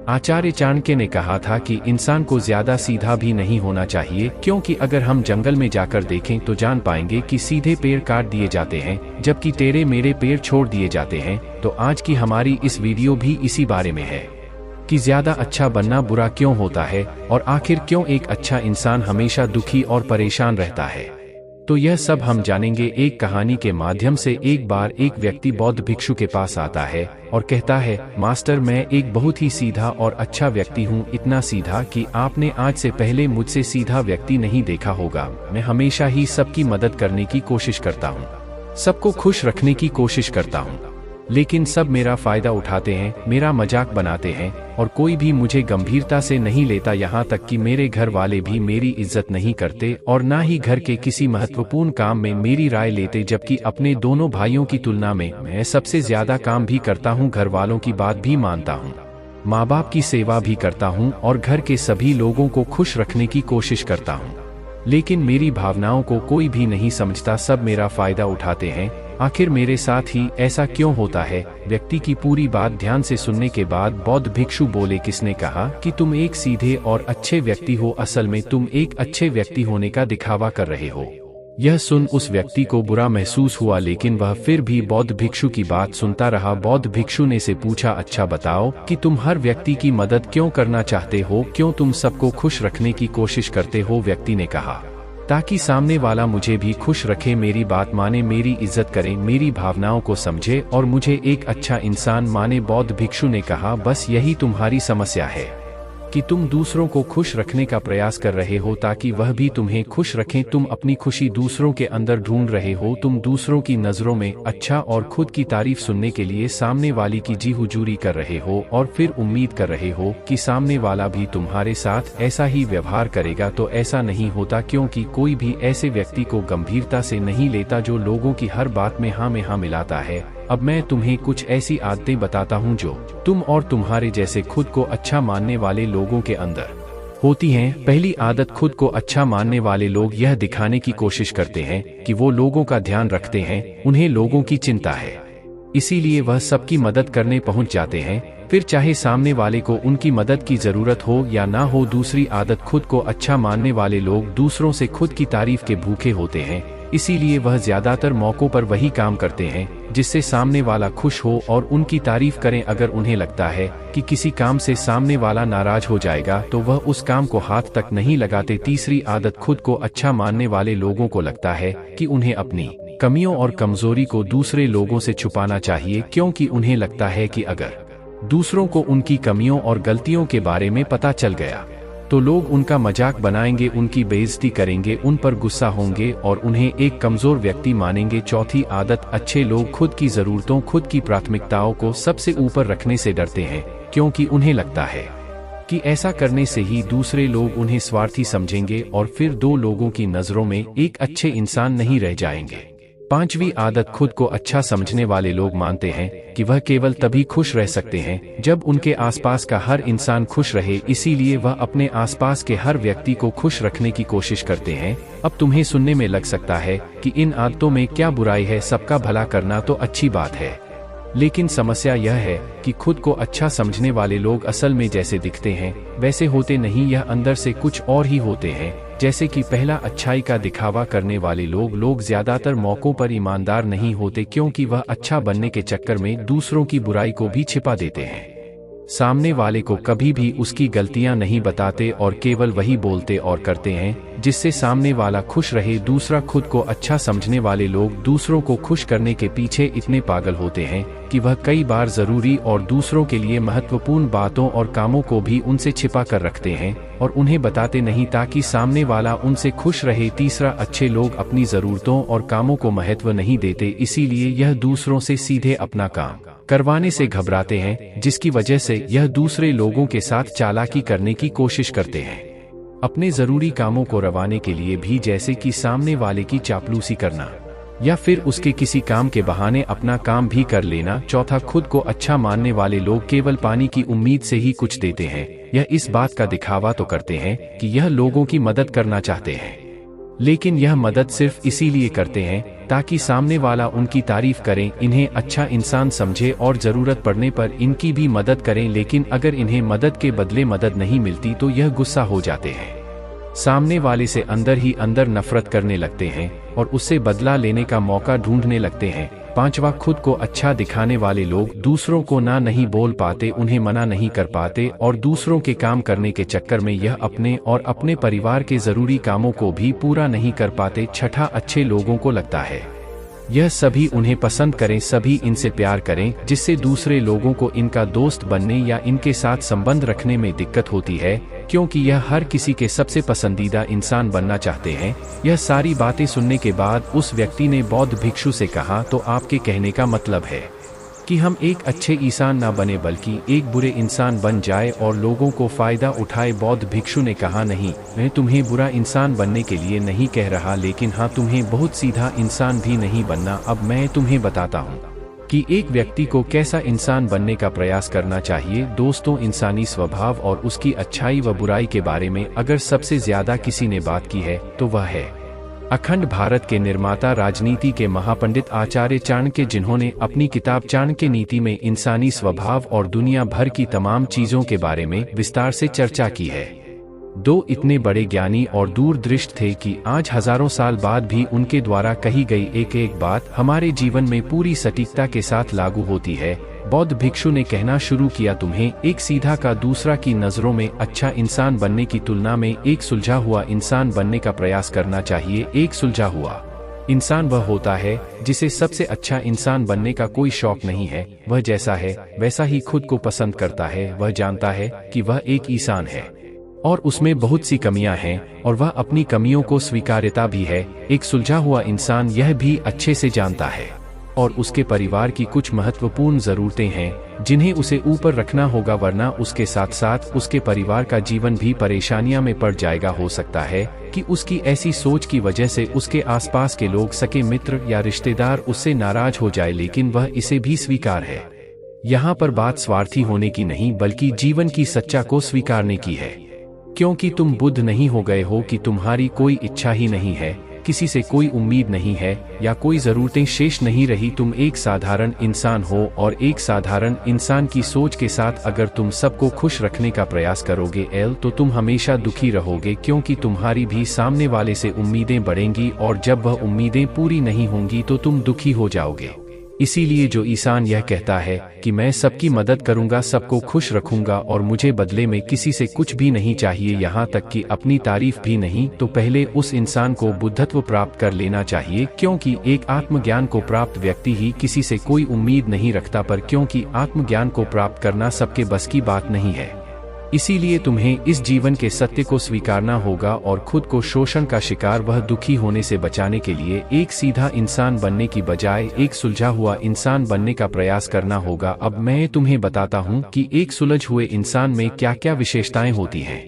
आचार्य चाणक्य ने कहा था कि इंसान को ज्यादा सीधा भी नहीं होना चाहिए, क्योंकि अगर हम जंगल में जाकर देखें तो जान पाएंगे कि सीधे पेड़ काट दिए जाते हैं जबकि टेढ़े मेढ़े पेड़ छोड़ दिए जाते हैं। तो आज की हमारी इस वीडियो भी इसी बारे में है कि ज्यादा अच्छा बनना बुरा क्यों होता है और आखिर क्यों एक अच्छा इंसान हमेशा दुखी और परेशान रहता है। तो यह सब हम जानेंगे एक कहानी के माध्यम से। एक बार एक व्यक्ति बौद्ध भिक्षु के पास आता है और कहता है, मास्टर, मैं एक बहुत ही सीधा और अच्छा व्यक्ति हूँ, इतना सीधा कि आपने आज से पहले मुझसे सीधा व्यक्ति नहीं देखा होगा। मैं हमेशा ही सबकी मदद करने की कोशिश करता हूँ, सबको खुश रखने की कोशिश करता हूँ, लेकिन सब मेरा फायदा उठाते हैं, मेरा मजाक बनाते हैं और कोई भी मुझे गंभीरता से नहीं लेता। यहाँ तक कि मेरे घर वाले भी मेरी इज्जत नहीं करते और ना ही घर के किसी महत्वपूर्ण काम में मेरी राय लेते, जबकि अपने दोनों भाइयों की तुलना में मैं सबसे ज्यादा काम भी करता हूँ, घर वालों की बात भी मानता हूँ, माँ बाप की सेवा भी करता हूँ और घर के सभी लोगों को खुश रखने की कोशिश करता हूँ। लेकिन मेरी भावनाओं को कोई भी नहीं समझता, सब मेरा फायदा उठाते हैं। आखिर मेरे साथ ही ऐसा क्यों होता है? व्यक्ति की पूरी बात ध्यान से सुनने के बाद बौद्ध भिक्षु बोले, किसने कहा कि तुम एक सीधे और अच्छे व्यक्ति हो? असल में तुम एक अच्छे व्यक्ति होने का दिखावा कर रहे हो। यह सुन उस व्यक्ति को बुरा महसूस हुआ, लेकिन वह फिर भी बौद्ध भिक्षु की बात सुनता रहा। बौद्ध भिक्षु ने से पूछा, अच्छा बताओ कि तुम हर व्यक्ति की मदद क्यों करना चाहते हो? क्यों तुम सबको खुश रखने की कोशिश करते हो? व्यक्ति ने कहा, ताकि सामने वाला मुझे भी खुश रखे, मेरी बात माने, मेरी इज्जत करे, मेरी भावनाओं को समझे और मुझे एक अच्छा इंसान माने। बौद्ध भिक्षु ने कहा, बस यही तुम्हारी समस्या है कि तुम दूसरों को खुश रखने का प्रयास कर रहे हो ताकि वह भी तुम्हें खुश रखें। तुम अपनी खुशी दूसरों के अंदर ढूंढ रहे हो, तुम दूसरों की नजरों में अच्छा और खुद की तारीफ सुनने के लिए सामने वाली की जी हुजूरी कर रहे हो और फिर उम्मीद कर रहे हो कि सामने वाला भी तुम्हारे साथ ऐसा ही व्यवहार करेगा। तो ऐसा नहीं होता, क्योंकि कोई भी ऐसे व्यक्ति को गंभीरता से नहीं लेता जो लोगों की हर बात में हाँ मिलाता है। अब मैं तुम्हें कुछ ऐसी आदतें बताता हूँ जो तुम और तुम्हारे जैसे खुद को अच्छा मानने वाले लोगों के अंदर होती हैं। पहली आदत, खुद को अच्छा मानने वाले लोग यह दिखाने की कोशिश करते हैं कि वो लोगों का ध्यान रखते हैं, उन्हें लोगों की चिंता है, इसीलिए वह सबकी मदद करने पहुंच जाते हैं, फिर चाहे सामने वाले को उनकी मदद की जरूरत हो या ना हो। दूसरी आदत, खुद को अच्छा मानने वाले लोग दूसरों से खुद की तारीफ के भूखे होते हैं, इसीलिए वह ज्यादातर मौकों पर वही काम करते हैं जिससे सामने वाला खुश हो और उनकी तारीफ करें। अगर उन्हें लगता है कि किसी काम से सामने वाला नाराज हो जाएगा तो वह उस काम को हाथ तक नहीं लगाते। तीसरी आदत, खुद को अच्छा मानने वाले लोगों को लगता है कि उन्हें अपनी कमियों और कमजोरी को दूसरे लोगों से छुपाना चाहिए, क्योंकि उन्हें लगता है कि अगर दूसरों को उनकी कमियों और गलतियों के बारे में पता चल गया तो लोग उनका मजाक बनाएंगे, उनकी बेइज्जती करेंगे, उन पर गुस्सा होंगे और उन्हें एक कमजोर व्यक्ति मानेंगे। चौथी आदत, अच्छे लोग खुद की जरूरतों, खुद की प्राथमिकताओं को सबसे ऊपर रखने से डरते हैं, क्योंकि उन्हें लगता है कि ऐसा करने से ही दूसरे लोग उन्हें स्वार्थी समझेंगे और फिर दो लोगों की नजरों में एक अच्छे इंसान नहीं रह जाएंगे। पांचवी आदत, खुद को अच्छा समझने वाले लोग मानते हैं कि वह केवल तभी खुश रह सकते हैं जब उनके आसपास का हर इंसान खुश रहे, इसीलिए वह अपने आसपास के हर व्यक्ति को खुश रखने की कोशिश करते हैं। अब तुम्हें सुनने में लग सकता है कि इन आदतों में क्या बुराई है, सबका भला करना तो अच्छी बात है, लेकिन समस्या यह है कि खुद को अच्छा समझने वाले लोग असल में जैसे दिखते हैं वैसे होते नहीं, यह अंदर से कुछ और ही होते हैं। जैसे कि पहला, अच्छाई का दिखावा करने वाले लोग ज्यादातर मौकों पर ईमानदार नहीं होते, क्योंकि वह अच्छा बनने के चक्कर में दूसरों की बुराई को भी छिपा देते हैं, सामने वाले को कभी भी उसकी गलतियां नहीं बताते और केवल वही बोलते और करते हैं जिससे सामने वाला खुश रहे। दूसरा, खुद को अच्छा समझने वाले लोग दूसरों को खुश करने के पीछे इतने पागल होते हैं कि वह कई बार जरूरी और दूसरों के लिए महत्वपूर्ण बातों और कामों को भी उनसे छिपा कर रखते हैं और उन्हें बताते नहीं ताकि सामने वाला उनसे खुश रहे। तीसरा, अच्छे लोग अपनी जरूरतों और कामों को महत्व नहीं देते, इसीलिए यह दूसरों से सीधे अपना काम करवाने से घबराते हैं, जिसकी वजह से यह दूसरे लोगों के साथ चालाकी करने की कोशिश करते हैं, अपने जरूरी कामों को रवाने के लिए भी, जैसे कि सामने वाले की चापलूसी करना या फिर उसके किसी काम के बहाने अपना काम भी कर लेना। चौथा, खुद को अच्छा मानने वाले लोग केवल पानी की उम्मीद से ही कुछ देते हैं, यह इस बात का दिखावा तो करते हैं कि यह लोगों की मदद करना चाहते हैं, लेकिन यह मदद सिर्फ इसीलिए करते हैं ताकि सामने वाला उनकी तारीफ करें, इन्हें अच्छा इंसान समझे और ज़रूरत पड़ने पर इनकी भी मदद करें। लेकिन अगर इन्हें मदद के बदले मदद नहीं मिलती तो यह गुस्सा हो जाते हैं, सामने वाले से अंदर ही अंदर नफरत करने लगते हैं और उससे बदला लेने का मौका ढूंढने लगते हैं। पांचवा, खुद को अच्छा दिखाने वाले लोग दूसरों को ना नहीं बोल पाते, उन्हें मना नहीं कर पाते और दूसरों के काम करने के चक्कर में यह अपने और अपने परिवार के जरूरी कामों को भी पूरा नहीं कर पाते। छठा, अच्छे लोगों को लगता है यह सभी उन्हें पसंद करें, सभी इनसे प्यार करें, जिससे दूसरे लोगों को इनका दोस्त बनने या इनके साथ संबंध रखने में दिक्कत होती है, क्योंकि यह हर किसी के सबसे पसंदीदा इंसान बनना चाहते हैं। यह सारी बातें सुनने के बाद उस व्यक्ति ने बौद्ध भिक्षु से कहा, तो आपके कहने का मतलब है कि हम एक अच्छे इंसान ना बने बल्कि एक बुरे इंसान बन जाए और लोगों को फायदा उठाए। बौद्ध भिक्षु ने कहा, नहीं, मैं तुम्हें बुरा इंसान बनने के लिए नहीं कह रहा, लेकिन हाँ, तुम्हें बहुत सीधा इंसान भी नहीं बनना। अब मैं तुम्हें बताता हूँ कि एक व्यक्ति को कैसा इंसान बनने का प्रयास करना चाहिए। दोस्तों, इंसानी स्वभाव और उसकी अच्छाई व बुराई के बारे में अगर सबसे ज्यादा किसी ने बात की है तो वह है अखंड भारत के निर्माता, राजनीति के महापंडित आचार्य चाणक्य, जिन्होंने अपनी किताब चाणक्य नीति में इंसानी स्वभाव और दुनिया भर की तमाम चीजों के बारे में विस्तार से चर्चा की है। दो इतने बड़े ज्ञानी और दूरदृष्ट थे कि आज हजारों साल बाद भी उनके द्वारा कही गई एक एक बात हमारे जीवन में पूरी सटीकता के साथ लागू होती है। बौद्ध भिक्षु ने कहना शुरू किया, तुम्हें एक सीधा का दूसरा की नजरों में अच्छा इंसान बनने की तुलना में एक सुलझा हुआ इंसान बनने का प्रयास करना चाहिए। एक सुलझा हुआ इंसान वह होता है जिसे सबसे अच्छा इंसान बनने का कोई शौक नहीं है, वह जैसा है वैसा ही खुद को पसंद करता है, वह जानता है कि वह एक इंसान है और उसमें बहुत सी कमियां हैं और वह अपनी कमियों को स्वीकारता भी है। एक सुलझा हुआ इंसान यह भी अच्छे से जानता है और उसके परिवार की कुछ महत्वपूर्ण जरूरतें हैं जिन्हें उसे ऊपर रखना होगा, वरना उसके साथ साथ उसके परिवार का जीवन भी परेशानियां में पड़ जाएगा। हो सकता है कि उसकी ऐसी सोच की वजह से उसके आसपास के लोग, सके मित्र या रिश्तेदार उससे नाराज हो जाए, लेकिन वह इसे भी स्वीकार है। यहाँ पर बात स्वार्थी होने की नहीं बल्कि जीवन की सच्चा को स्वीकारने की है, क्योंकि तुम बुद्ध नहीं हो गए हो कि तुम्हारी कोई इच्छा ही नहीं है, किसी से कोई उम्मीद नहीं है या कोई जरूरतें शेष नहीं रही। तुम एक साधारण इंसान हो और एक साधारण इंसान की सोच के साथ अगर तुम सबको खुश रखने का प्रयास करोगे तो तुम हमेशा दुखी रहोगे, क्योंकि तुम्हारी भी सामने वाले से उम्मीदें बढ़ेंगी और जब वह उम्मीदें पूरी नहीं होंगी तो तुम दुखी हो जाओगे। इसीलिए जो इंसान यह कहता है कि मैं सबकी मदद करूंगा, सबको खुश रखूंगा और मुझे बदले में किसी से कुछ भी नहीं चाहिए, यहाँ तक कि अपनी तारीफ भी नहीं, तो पहले उस इंसान को बुद्धत्व प्राप्त कर लेना चाहिए, क्योंकि एक आत्मज्ञान को प्राप्त व्यक्ति ही किसी से कोई उम्मीद नहीं रखता। पर क्योंकि आत्मज्ञान को प्राप्त करना सबके बस की बात नहीं है, इसीलिए तुम्हें इस जीवन के सत्य को स्वीकारना होगा और खुद को शोषण का शिकार वह दुखी होने से बचाने के लिए एक सीधा इंसान बनने की बजाय एक सुलझा हुआ इंसान बनने का प्रयास करना होगा। अब मैं तुम्हें बताता हूँ कि एक सुलझ हुए इंसान में क्या क्या विशेषताएं होती हैं।